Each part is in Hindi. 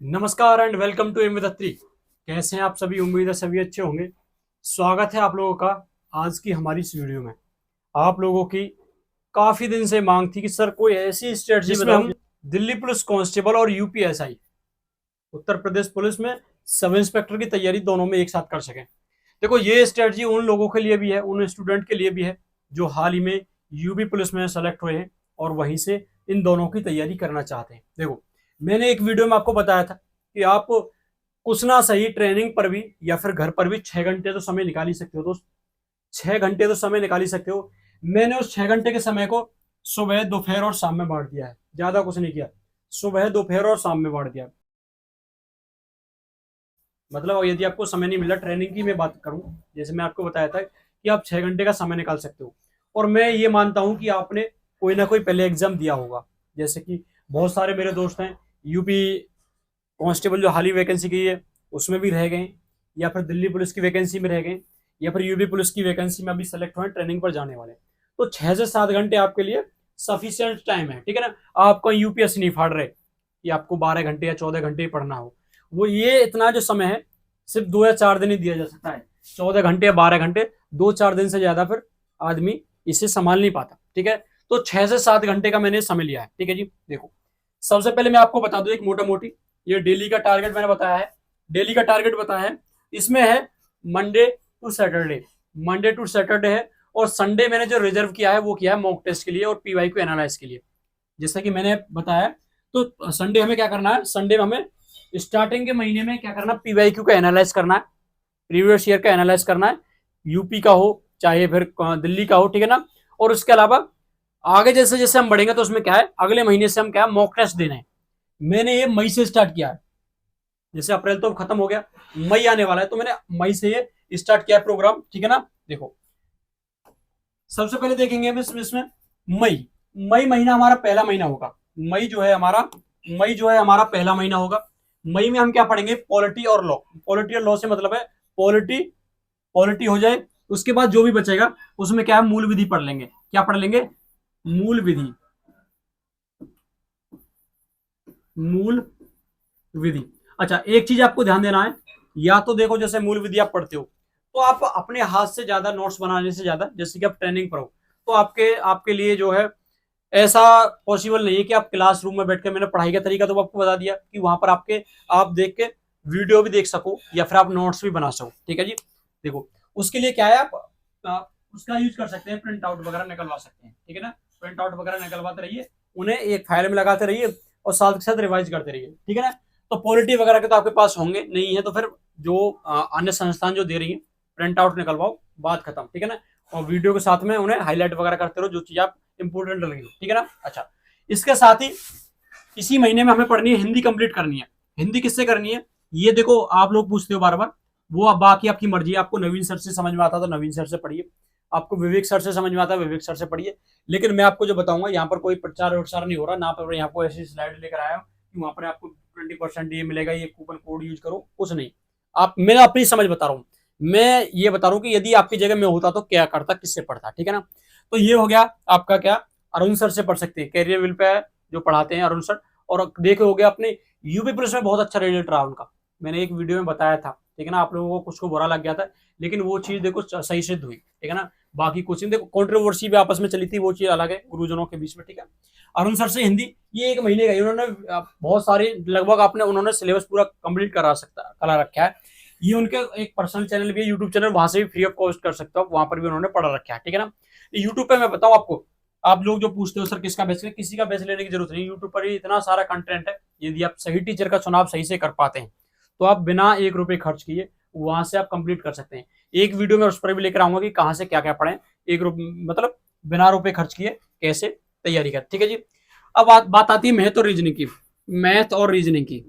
नमस्कार and welcome to M with Atri. कैसे हैं आप सभी? उम्मीद है सभी अच्छे होंगे। स्वागत है आप लोगों का आज की हमारी इस वीडियो में। आप लोगों की काफी दिन से मांग थी कि सर कोई ऐसी स्ट्रेटजी जिसमें हम दिल्ली पुलिस कांस्टेबल और यूपीएसआई उत्तर प्रदेश पुलिस में सब इंस्पेक्टर की तैयारी दोनों में एक साथ कर सकें। देखो, ये स्ट्रेटजी उन लोगों के लिए भी है, उन स्टूडेंट के लिए भी है जो हाल ही में यूपी पुलिस में सेलेक्ट हुए हैं और वहीं से इन दोनों की तैयारी करना चाहते हैं। देखो, मैंने एक वीडियो में आपको बताया था कि आप कुछ ना सही ट्रेनिंग पर भी या फिर घर पर भी 6 घंटे तो समय निकाल ही सकते हो दोस्त। 6 घंटे तो समय निकाल ही सकते हो। मैंने उस 6 घंटे के समय को सुबह, दोपहर और शाम में बांट दिया है। ज्यादा कुछ नहीं किया। सुबह, दोपहर और शाम में बांट दिया। मतलब यदि आपको समय नहीं मिला, ट्रेनिंग की मैं बात करूं, जैसे मैं आपको बताया था कि आप 6 घंटे का समय निकाल सकते हो। और मैं ये मानता हूं कि आपने कोई ना कोई पहले एग्जाम दिया होगा। जैसे कि बहुत सारे मेरे दोस्त हैं यूपी कांस्टेबल जो हाल ही वैकेंसी की है उसमें भी रह गए, या फिर दिल्ली पुलिस की वैकेंसी में रह गए, या फिर यूपी पुलिस की वैकेंसी में अभी सेलेक्ट हुए ट्रेनिंग पर जाने वाले। तो 6 से 7 घंटे आपके लिए सफिशियंट टाइम है, ठीक है ना। आप कोई यूपीएससी नहीं फाड़ रहे कि आपको 12 घंटे या 14 घंटे ही पढ़ना हो। वो ये इतना जो समय है सिर्फ 2 या 4 दिन ही दिया जा सकता है। 14 घंटे या 12 घंटे, 2 4 दिन से ज्यादा फिर आदमी इसे संभाल नहीं पाता, ठीक है। तो 6 से 7 घंटे का मैंने समय लिया है, ठीक है जी। देखो, सबसे पहले मैं आपको बता दूं एक मोटा मोटी, ये डेली का टारगेट मैंने बताया है। डेली का टारगेट बताया है, इसमें है Monday to Saturday. Monday to Saturday है, और संडे मैंने जो रिजर्व किया है वो किया है मॉक टेस्ट के लिए और पीवाई को एनालाइज के लिए। जैसा कि मैंने बताया, तो संडे हमें क्या करना है, संडे में हमें स्टार्टिंग के महीने में क्या करना, पीवाईक्यू का एनालाइज करना है, प्रीवियस ईयर का एनालाइज करना है, यूपी का हो चाहे फिर दिल्ली का हो, ठीक है ना। और उसके अलावा आगे जैसे जैसे हम बढ़ेंगे तो उसमें क्या है, अगले महीने से हम क्या है, मॉक टेस्ट देना है। मैंने ये मई से स्टार्ट किया है। जैसे अप्रैल तो खत्म हो गया, मई आने वाला है, तो मैंने मई से ये स्टार्ट किया है प्रोग्राम, ठीक है ना। देखो, सबसे पहले देखेंगे इसमें मई। मई महीना हमारा पहला महीना होगा। मई जो है हमारा मई जो है हमारा पहला महीना होगा। मई में हम क्या पढ़ेंगे, पॉलिटी और लॉ। पॉलिटी और लॉ से मतलब है पॉलिटी, पॉलिटी हो जाए, उसके बाद जो भी बचेगा उसमें क्या है, मूल विधि पढ़ लेंगे। क्या पढ़ लेंगे? मूल विधि। मूल विधि। अच्छा, एक चीज आपको ध्यान देना है, या तो देखो जैसे मूल विधि आप पढ़ते हो तो आप अपने हाथ से ज्यादा नोट्स बनाने से ज्यादा, जैसे कि आप ट्रेनिंग पर हो, तो आपके आपके लिए जो है ऐसा पॉसिबल नहीं है कि आप क्लासरूम में बैठ के, मैंने पढ़ाई का तरीका तो आपको बता दिया कि वहां पर आप देख के वीडियो भी देख सको या फिर आप नोट्स भी बना सको, ठीक है जी। देखो, उसके लिए क्या है, आप उसका यूज कर सकते हैं, प्रिंट आउट वगैरह निकलवा सकते हैं, ठीक है ना। प्रिंट आउट वगैरह निकलवाते रहिए, उन्हें एक फाइल में लगाते रहिए और साथ के साथ रिवाइज करते रहिए, ठीक है ना। तो पॉलिटी वगैरह के तो आपके पास होंगे, नहीं है तो फिर जो अन्य संस्थान जो दे रही है, प्रिंट आउट निकलवाओ, बात खत्म, ठीक है ना। और वीडियो के साथ में उन्हें हाईलाइट वगैरह करते रहो जो चीज आप इंपोर्टेंट लगी हो, ठीक है ना। अच्छा, इसके साथ ही इसी महीने में हमें पढ़नी है हिंदी, कंप्लीट करनी है। हिंदी किससे करनी है, ये देखो आप लोग पूछते हो बार बार, वो अब बाकी आपकी मर्जी है। आपको नवीन सर से समझ में आता तो नवीन सर से पढ़िए, आपको विवेक सर से समझ में आता है विवेक सर से पढ़िए। लेकिन मैं आपको जो बताऊंगा, यहाँ पर कोई प्रचार प्रसार नहीं हो रहा ना, पर यहाँ को ऐसी स्लाइड लेकर आया हूँ कि वहां पर आपको 20% ये मिलेगा, ये कूपन कोड यूज करो, कुछ नहीं। आप, मैं अपनी समझ बता रहा हूँ। मैं ये बता रहा हूँ कि यदि आपकी जगह में होता तो क्या करता, किससे पढ़ता, ठीक है ना। तो ये हो गया आपका क्या, अरुण सर से पढ़ सकते हैं, कैरियर विल पे जो पढ़ाते हैं अरुण सर। और देखे हो गया अपने यूपी पुलिस में बहुत अच्छा रिजल्ट रहा उनका, मैंने एक वीडियो में बताया था, ठीक है ना। आप लोगों को कुछ को बुरा लग गया था, लेकिन वो चीज देखो सही सिद्ध हुई, ठीक है ना। बाकी कुछ देखो कंट्रोवर्सी भी आपस में चली थी, वो चीज अलग है गुरुजनों के बीच में, ठीक है। अरुण सर से हिंदी, ये एक महीने का उन्होंने बहुत सारे, लगभग आपने उन्होंने सिलेबस पूरा कंप्लीट करा रखा है। ये उनके एक पर्सनल चैनल भी है, यूट्यूब चैनल, वहां से भी फ्री ऑफ कॉस्ट कर सकते हो आप, वहां पर भी उन्होंने पढ़ा रखा है, ठीक है ना। यूट्यूब पे मैं बताऊं आपको, आप लोग जो पूछते हो सर किसका बैच लें, किसी का बैच लेने की जरूरत नहीं, यूट्यूब पर ही इतना सारा कंटेंट है। यदि आप सही टीचर का चुनाव सही से कर पाते हैं तो आप बिना 1 रुपए खर्च किए वहां से आप कंप्लीट कर सकते हैं। एक वीडियो में उस पर भी लेकर आऊंगा कि कहाँ से क्या क्या पढ़ें, 1 रुपये मतलब बिना रुपए खर्च किए कैसे तैयारी कर, ठीक है जी। अब बात आती है मैथ और रीजनिंग की। मैथ और रीजनिंग की,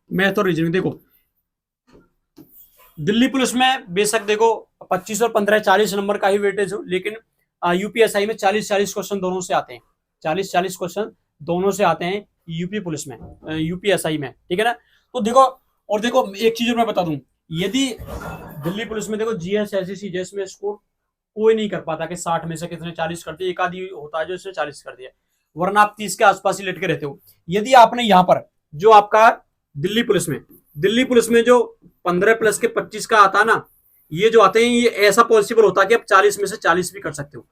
मैथ और रीजनिंग देखो, दिल्ली पुलिस में बेशक देखो 25 और 15 40 नंबर का ही वेटेज हो, लेकिन यूपीएसआई में 40 40 क्वेश्चन दोनों से आते हैं। 40 40 क्वेश्चन दोनों से आते हैं यूपी पुलिस में, यूपीएसआई में, ठीक है ना। तो देखो, और देखो एक चीज मैं बता दूं, यदि दिल्ली पुलिस में देखो जीएस एसएससी जेएस में स्कोर कोई नहीं कर पाता कि 60 में से कितने 40 कर दिए, एक आदि होता है जो इसने 40 कर दिया, वरना आप 30 के आसपास ही लटके रहते हो। यदि आपने यहाँ पर जो आपका दिल्ली पुलिस में जो 15 प्लस के 25 का आता है ना, ये जो आते हैं ये ऐसा पॉसिबल होता है कि आप 40 में से 40 भी कर सकते हो,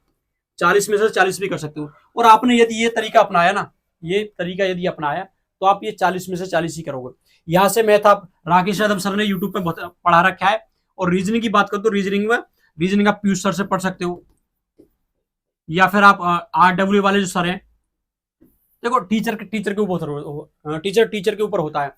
40 में से 40 भी कर सकते हो। और आपने यदि ये तरीका अपनाया ना, ये तरीका यदि अपनाया तो आप ये 40 में से 40 ही करोगे। यहाँ से मैथ आप राकेश यादव सर ने यूट्यूब पे पढ़ा रखा है। और रीजनिंग की बात करो तो रीजनिंग आप पीयूष सर से पढ़ सकते हो, या फिर आप RW वाले जो सर हैं, देखो टीचर के ऊपर टीचर के ऊपर होता है।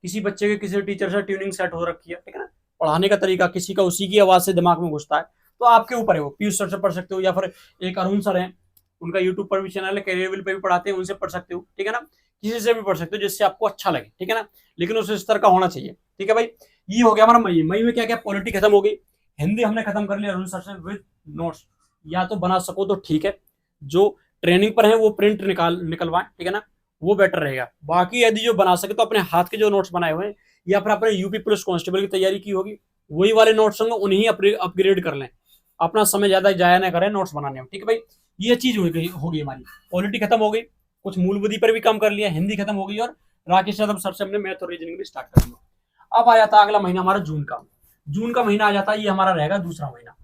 किसी बच्चे के किसी टीचर से ट्यूनिंग सेट हो रखी है, ठीक है ना, पढ़ाने का तरीका किसी का उसी की आवाज से दिमाग में घुसता है, तो आपके ऊपर है वो। पीयूष सर से पढ़ सकते हो, या फिर एक अरुण सर हैं, उनका यूट्यूब पर भी चैनल है, कैरियर पे भी पढ़ाते हैं, उनसे पढ़ सकते हो, ठीक है ना। किसी से भी पढ़ सकते हो जिससे आपको अच्छा लगे, ठीक है ना, लेकिन उस स्तर का होना चाहिए, ठीक है भाई। ये हो गया हमारा मई में क्या क्या पॉलिटी खत्म हो गई, हिंदी हमने खत्म कर लिया अरुण सर से विद नोट्स। या तो बना सको तो ठीक है, जो ट्रेनिंग पर है वो प्रिंट निकलवाएं, ठीक है ना, वो बेटर रहेगा। बाकी यदि जो बना सके तो अपने हाथ के जो नोट्स बनाए हुए हैं, या फिर अपने यूपी पुलिस कांस्टेबल की तैयारी की होगी वही वाले नोट्स होंगे, उन्हीं अपग्रेड कर लें, अपना समय ज्यादा जाया ना करें नोट्स बनाने में, ठीक है भाई। ये चीज होगी हमारी, पॉलिटी खत्म हो गई, कुछ मूल बुद्धि पर भी काम कर लिया, हिंदी खत्म हो गई, और राकेश यादव सर से हमने मैथ और रीजनिंग भी स्टार्ट कर दिया। अब आ जाता है अगला महीना हमारा जून का महीना आ जाता है, ये हमारा रहेगा दूसरा महीना।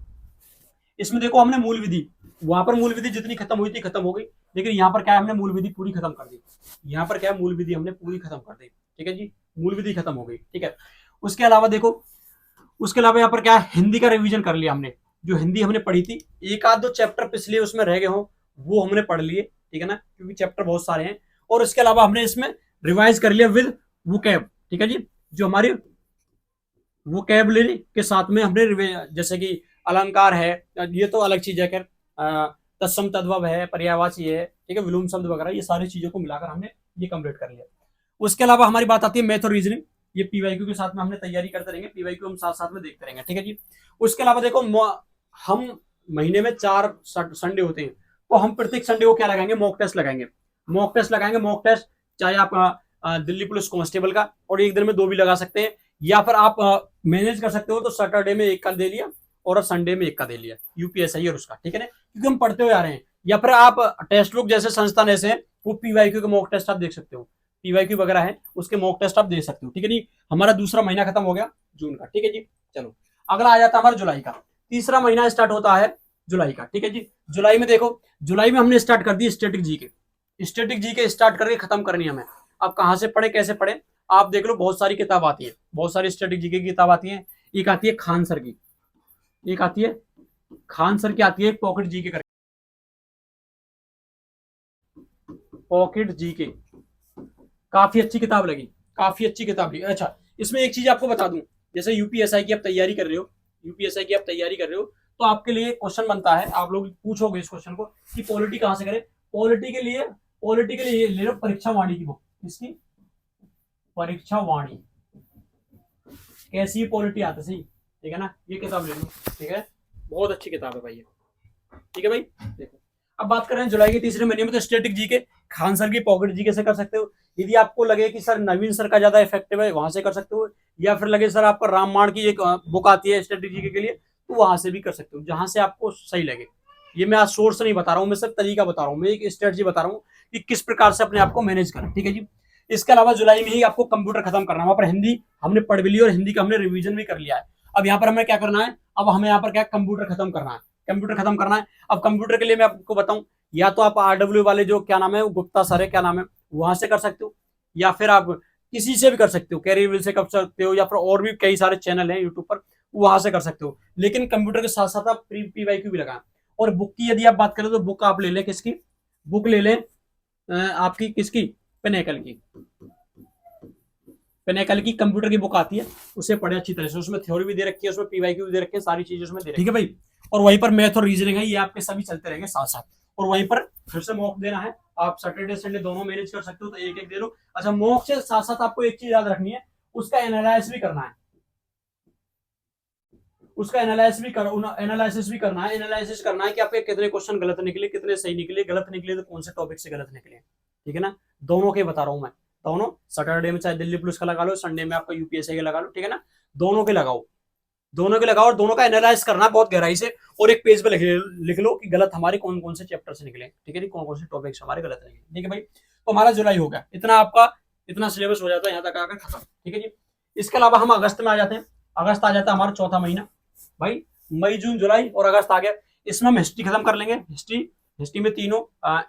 इसमें देखो हमने मूल विधि, वहां पर मूल विधि जितनी खत्म हुई थी खत्म हो गई, लेकिन यहाँ पर क्या है, हमने मूल विधि पूरी खत्म कर दी। यहाँ पर क्या है, मूल विधि हमने पूरी खत्म कर दी, ठीक है जी, मूल विधि खत्म हो गई, ठीक है। उसके अलावा देखो, उसके अलावा यहाँ पर क्या है, हिंदी का रिवीजन कर लिया हमने। जो हिंदी हमने पढ़ी थी, एक आध दो चैप्टर पिछले उसमें रह गए हो वो हमने पढ़ लिए, ठीक है ना, क्योंकि चैप्टर बहुत सारे हैं। और इसके अलावा हमने इसमें रिवाइज कर लिया विद वोकैब, ठीक है जी। जो हमारी वोकैबुलरी के साथ में हमने जैसे कि अलंकार है, ये तो अलग चीज है, खैर तत्सम तद्भव है, पर्यायवाची है, ठीक है, विलोम शब्द वगैरह, ये सारी चीजों को मिलाकर हमने ये कंप्लीट कर लिया। उसके अलावा हमारी बात आती है मैथ और रीजनिंग, ये पीवाईक्यू के साथ में हमने तैयारी करते रहेंगे, पीवाईक्यू हम साथ साथ में देखते रहेंगे, ठीक है जी। उसके अलावा देखो, हम महीने में 4 संडे होते हैं, तो हम प्रत्येक संडे को क्या लगाएंगे, मॉक टेस्ट लगाएंगे। मॉक टेस्ट चाहे आप दिल्ली पुलिस कांस्टेबल का, और एक दिन में 2 भी लगा सकते हैं, या फिर आप मैनेज कर सकते हो तो सैटरडे में 1 का दे लिया और संडे में 1 का दे लिया, यूपीएसआई और उसका, ठीक है ना, क्योंकि हम पढ़ते हुए आ रहे हैं। या फिर आप टेस्ट बुक जैसे संस्थान ऐसे हैं, वो पीवाईक्यू के मॉक टेस्ट आप देख सकते हो, पीवाईक्यू वगैरह है उसके मॉक टेस्ट आप दे सकते हो, ठीक है जी। हमारा दूसरा महीना खत्म हो गया जून का, ठीक है जी। चलो अगला आ जाता है हमारा जुलाई का, तीसरा महीना स्टार्ट होता है जुलाई का, ठीक है जी। जुलाई में देखो, जुलाई में हमने स्टार्ट कर दी स्टैटिक जीके स्टार्ट करके खत्म करनी है हमें। अब कहाँ से पढ़े, कैसे पढ़े, आप देख लो, बहुत सारी किताब आती है, बहुत सारी स्टैटिक जीके की किताब आती है। एक आती है खान सर की, एक आती है खान सर की, आती है पॉकेट जीके करके, पॉकेट जीके, काफी अच्छी किताब लगी, काफी अच्छी किताब लगी। अच्छा, इसमें एक चीज आपको बता दूं, जैसे यूपीएसआई की आप तैयारी कर रहे हो, तो आपके लिए क्वेश्चन बनता है, आप लोग पूछोगे इस क्वेश्चन को कि पॉलिटी कहां से करें। पॉलिटी के लिए ले लो परीक्षा वाणी की बुक, इसकी परीक्षा वाणी, कैसी पॉलिटी आती सही, ठीक है ना, ये किताब ले लो, ठीक है, बहुत अच्छी किताब है भाई ये, ठीक है भाई। देखो अब बात कर रहे हैं जुलाई के तीसरे महीने में, तो स्टैटिक जीके खान सर की पॉकेट जीके से कर सकते हो। यदि आपको लगे कि सर नवीन सर का ज्यादा इफेक्टिव है, वहां से कर सकते हो, या फिर लगे सर आपका रामबाण की एक बुक आती है स्टैटिक जीके के लिए, तो वहां से भी कर सकते हो, जहां से आपको सही लगे। ये मैं आज सोर्स नहीं बता रहा हूँ, मैं सिर्फ तरीका बता रहा हूँ, मैं एक स्ट्रेटजी बता रहा हूँ कि किस प्रकार से अपने आप को मैनेज करें, ठीक है जी। इसके अलावा जुलाई में ही आपको कंप्यूटर खत्म करना है, वहां पर हिंदी हमने पढ़ भी ली और हिंदी का हमने रिवीजन भी कर लिया है। अब यहाँ पर हमें क्या करना है, अब हमें यहाँ पर क्या कंप्यूटर खत्म करना है, अब कंप्यूटर के लिए मैं आपको बताऊं, या तो आप RW वाले जो क्या नाम है, वो गुप्ता सर है, क्या नाम है, वहां से कर सकते हो, या फिर आप किसी से भी कर सकते हो, कैरियर से कर सकते हो, या फिर और भी कई सारे चैनल हैं यूट्यूब पर, वहां से कर सकते हो। लेकिन कंप्यूटर के साथ साथ आप पीवाईक्यू भी लगाएं। और बुक की यदि आप बात करें तो बुक आप ले लें, किसकी बुक ले लें, आपकी किसकी, पिनेकल की, पिनेकल की कंप्यूटर की बुक आती है, उसे पढ़े अच्छी तरह से, उसमें थ्योरी भी दे रखी है, उसमें पीवाईक्यू भी दे रखी है, सारी चीजें उसमें दे रखी है, ठीक है भाई। और वहीं पर मैथ और रीजनिंग है, ये आपके सभी चलते रहेंगे साथ साथ। और वहीं पर फिर से मॉक देना है, आप सैटरडे संडे दोनों मैनेज कर सकते हो, तो एक एक दे लो। अच्छा, मॉक से साथ साथ आपको एक चीज याद रखनी है, उसका एनालिसिस भी करना है, एनालिसिस करना है कि आपके कितने क्वेश्चन गलत निकले, कितने सही निकले, गलत निकले तो कौन से टॉपिक से गलत निकले, ठीक है ना। दोनों के बता रहा हूं मैं, दोनों सैटरडे में चाहे दिल्ली पुलिस का लगा लो, संडे में आपका यूपीएससी का लगा लो, ठीक है ना, दोनों के लगाओ, और दोनों का एनालाइज करना बहुत गहराई से, और एक पेज पे लिख लो कि गलत हमारे कौन कौन से चैप्टर से निकले, ठीक है, कौन कौन से टॉपिक्स हमारे गलत निकले, ठीक है भाई। तो हमारा जुलाई हो गया, इतना आपका इतना सिलेबस हो जाता है यहाँ तक आकर खत्म। ठीक है जी। इसके अलावा हम अगस्त में आ जाते हैं। अगस्त आ जाता है हमारा चौथा महीना भाई। मई जून जुलाई और अगस्त आ गया। इसमें हम हिस्ट्री खत्म कर लेंगे। हिस्ट्री में तीनों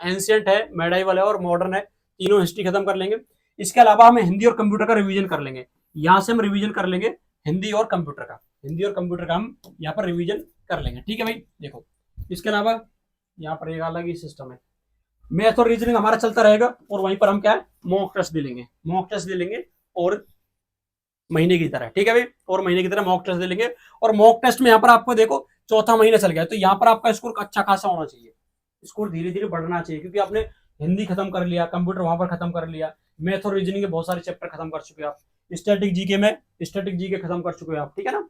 एंशियंट है, मेडाइवल है और मॉडर्न है, तीनों हिस्ट्री खत्म कर लेंगे। इसके अलावा हम हिंदी और कंप्यूटर का रिवीजन कर लेंगे। यहाँ से हम रिवीजन कर लेंगे हिंदी और कंप्यूटर का हम यहाँ पर रिवीजन कर लेंगे। ठीक है भाई। देखो इसके अलावा यहाँ पर एक अलग ही सिस्टम है, मैथ और रीजनिंग हमारा चलता रहेगा और वहीं पर हम क्या है मॉक टेस्ट दे लेंगे और महीने की तरह। ठीक है भाई। और महीने की तरह मॉक टेस्ट दे लेंगे। और मॉक टेस्ट में यहाँ पर आपको देखो चौथा महीना चल गया तो यहाँ पर आपका स्कोर अच्छा खासा होना चाहिए। स्कोर धीरे धीरे बढ़ना चाहिए क्योंकि आपने हिंदी खत्म कर लिया, कंप्यूटर वहां पर खत्म कर लिया, मैथ और रीजनिंग के बहुत सारे चैप्टर खत्म कर चुके आप, स्टैटिक जीके खत्म कर चुके हो आप। ठीक है ना।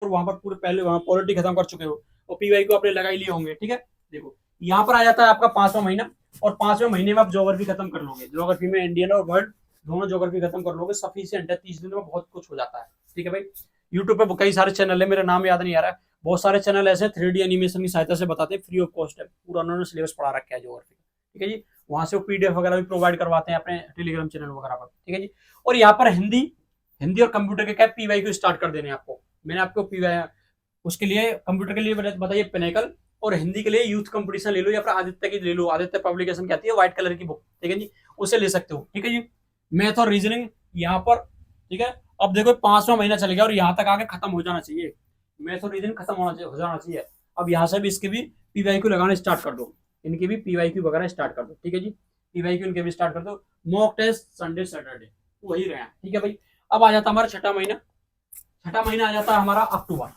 और वहां पर पूरे पहले वहां पॉलिटी खत्म कर चुके हो और पीवाई को आपने लगा ही लिए होंगे। ठीक है। देखो यहाँ पर आ जाता है आपका 5वां महीना और 5वें महीने में आप ज्योग्राफी खत्म कर लोगे। ज्योग्राफी में इंडियन और वर्ल्ड दोनों ज्योग्राफी खत्म कर लोगे। सफिशिएंट है, 30 दिन में बहुत कुछ हो जाता है। ठीक है भाई। यूट्यूब पे कई सारे चैनल है, मेरा नाम याद नहीं आ रहा है, बहुत सारे चैनल ऐसे 3D एनिमेशन की सहायता से बताते हैं, फ्री ऑफ कॉस्ट है, पूरा उन्होंने सिलेबस पढ़ा रखा है ज्योग्राफी। ठीक है जी। वहां से वो पीडीएफ वगैरह भी प्रोवाइड करवाते हैं अपने टेलीग्राम चैनल वगैरह पर। ठीक है जी। और यहाँ पर हिंदी और कंप्यूटर के क्या पीवाई को स्टार्ट कर देने आपको। मैंने आपको पीवाई उसके लिए कंप्यूटर के लिए बताइए पिनेकल और हिंदी के लिए यूथ कंपटीशन ले लो या फिर आदित्य की ले लो। आदित्य पब्लिकेशन की आती है व्हाइट कलर की बुक। ठीक है जी। उसे ले सकते हो। ठीक है जी। मैथ और रीजनिंग यहाँ पर। ठीक है। अब देखो 5वां महीना चल गया और यहाँ तक आके खत्म हो जाना चाहिए। मैथ और रीजनिंग खत्म हो जाना चाहिए। अब यहाँ से भी इसके भी पीवाई को लगाना स्टार्ट कर दो, इनकी भी पीवाई क्यू वगैरह स्टार्ट कर दो। ठीक है जी। पीवाई क्यू इनके भी स्टार्ट कर दो। मॉक टेस्ट संडे सैटरडे वही रहे। ठीक है भाई। अब आ जाता हमारा छठा महीना आ जाता है हमारा अक्टूबर।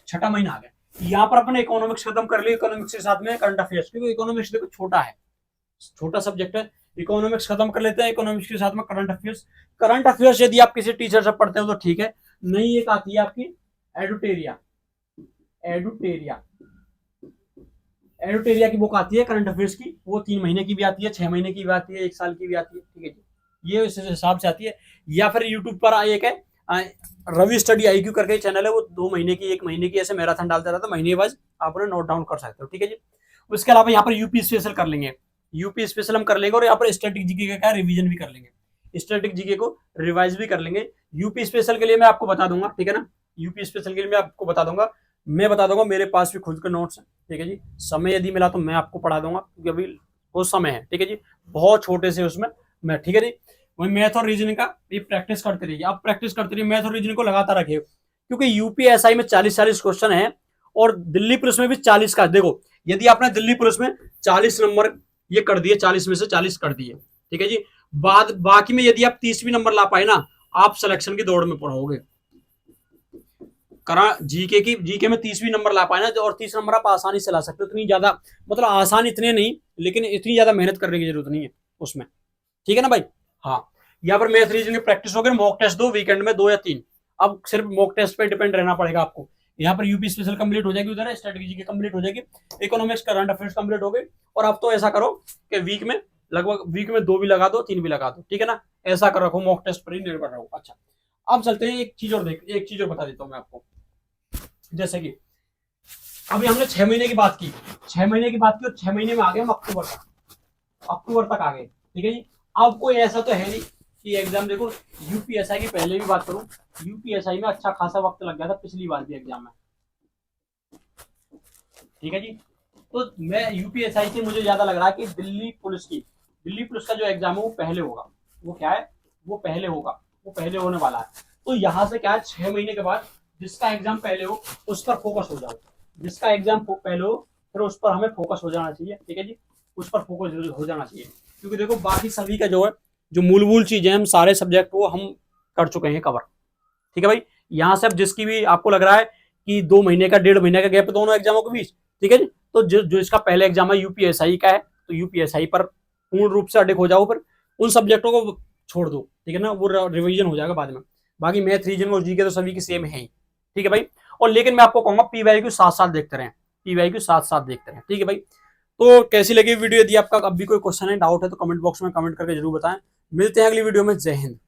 छठा महीना आ गया। यहाँ पर अपने इकोनॉमिक्स खत्म कर लिया, इकोनॉमिक्स के साथ में करंट अफेयर्स, क्योंकि इकोनॉमिक्स देखो छोटा सब्जेक्ट है। इकोनॉमिक्स खत्म कर लेते हैं, इकोनॉमिक्स के साथ में करंट अफेयर्स यदि आप किसी टीचर से पढ़ते हो तो ठीक है, नहीं एक आती है आपकी एडुटेरिया की बुक आती है करंट अफेयर्स की। वो 3 महीने की भी आती है, 6 महीने की भी आती है, 1 साल की भी आती है। ठीक है जी। ये इस हिसाब से आती है। या फिर यूट्यूब पर एक है रवि स्टडी आईक्यू करके चैनल है, वो 2 महीने की 1 महीने की ऐसे मैराथन डालता रहता है, महीने वाइज आप उन्हें नोट डाउन कर सकते हो। ठीक है जी। उसके अलावा यहाँ पर यूपी स्पेशल कर लेंगे, यूपी स्पेशल हम कर लेंगे और यहाँ पर स्टैटिक जीके का क्या रिवीजन भी कर लेंगे, स्टैटिक जीके को रिवाइज भी कर लेंगे। यूपी स्पेशल के लिए मैं आपको बता दूंगा। ठीक है ना। यूपी स्पेशल के लिए मैं आपको बता दूंगा, मेरे पास भी खुद के नोट्स हैं। ठीक है जी। समय यदि मिला तो मैं आपको पढ़ा दूंगा क्योंकि अभी वो समय है। ठीक है जी। बहुत छोटे से उसमें मैं। ठीक है जी। वही मैथ और रीजनिंग का भी प्रैक्टिस करते रहिए, आप प्रैक्टिस करते रहिए, मैथ और रीजनिंग को लगातार रखिए क्योंकि यूपीएसआई में 40 क्वेश्चन है और दिल्ली पुलिस में भी 40 का। देखो यदि आपने दिल्ली पुलिस में 40 नंबर ये कर दिए, 40 में से 40 कर दिए, ठीक है जी, बाकी में यदि आप 30 भी नंबर ला पाए ना, आप सिलेक्शन की दौड़ में पढ़ोगे। जीके में 30 भी नंबर ला पाए ना और 30 नंबर आप आसानी से ला सकते हो। इतनी ज्यादा मतलब आसान इतने नहीं, लेकिन इतनी ज्यादा मेहनत करने की जरूरत नहीं है उसमें। ठीक है ना भाई। हाँ। यहाँ पर मैथ रीजनिंग की प्रैक्टिस हो गई। मॉक टेस्ट 2 वीकेंड में 2 या 3। अब सिर्फ मॉक टेस्ट पे डिपेंड रहना पड़ेगा आपको। यहाँ पर यूपी स्पेशल कंप्लीट हो जाएगी, उधर स्ट्रेटजी की कंप्लीट हो जाएगी, इकोनॉमिक्स करंट अफेयर्स कंप्लीट हो गई। और अब तो ऐसा करो कि वीक में 2 भी लगा दो, 3 भी लगा दो। ठीक है ना। ऐसा कर रखो, मॉक टेस्ट पर ही निर्भर रहो। अच्छा अब चलते हैं एक चीज और बता देता हूँ मैं आपको। जैसे कि अभी हमने 6 महीने की बात की, 6 महीने में आ गए हम अक्टूबर तक आ गए। ठीक है जी। अब कोई ऐसा तो है नहीं कि एग्जाम देखो, यूपीएसआई की पहले भी बात करूं, यूपीएसआई में अच्छा खासा वक्त लग गया था पिछली बार भी एग्जाम में। ठीक है जी। तो मैं यूपीएसआई से मुझे ज्यादा लग रहा है कि दिल्ली पुलिस का जो एग्जाम है वो पहले होगा। वो क्या है, वो पहले होने वाला है। तो यहाँ से क्या है, 6 महीने के बाद जिसका एग्जाम पहले हो उस पर फोकस हो जाओ, जिसका एग्जाम पहले हो फिर उस पर हमें फोकस हो जाना चाहिए। ठीक है जी। उस पर फोकस हो जाना चाहिए क्योंकि देखो बाकी सभी का जो मूलभूत चीजें हम सारे सब्जेक्ट वो हम कर चुके हैं कवर। ठीक है भाई। यहाँ से अब जिसकी भी आपको लग रहा है कि 2 महीने का 1.5 महीने का गैप दोनों एग्जामों के बीच, ठीक है जी, तो जो इसका पहले एग्जाम है यूपीएसआई का है तो यूपीएसआई पर पूर्ण रूप से अडिक हो जाओ, फिर उन सब्जेक्टों को छोड़ दो। ठीक है ना। वो रिविजन हो जाएगा बाद में। बाकी मैथ रीजन और जीके तो सभी की सेम है ही। ठीक है भाई। और लेकिन मैं आपको कहूंगा पीवाईक्यू साथ देखते रहें, ठीक है भाई। तो कैसी लगी वीडियो? यदि आपका अब भी कोई क्वेश्चन है, डाउट है तो कमेंट बॉक्स में कमेंट करके जरूर बताएं। मिलते हैं अगली वीडियो में। जय हिंद।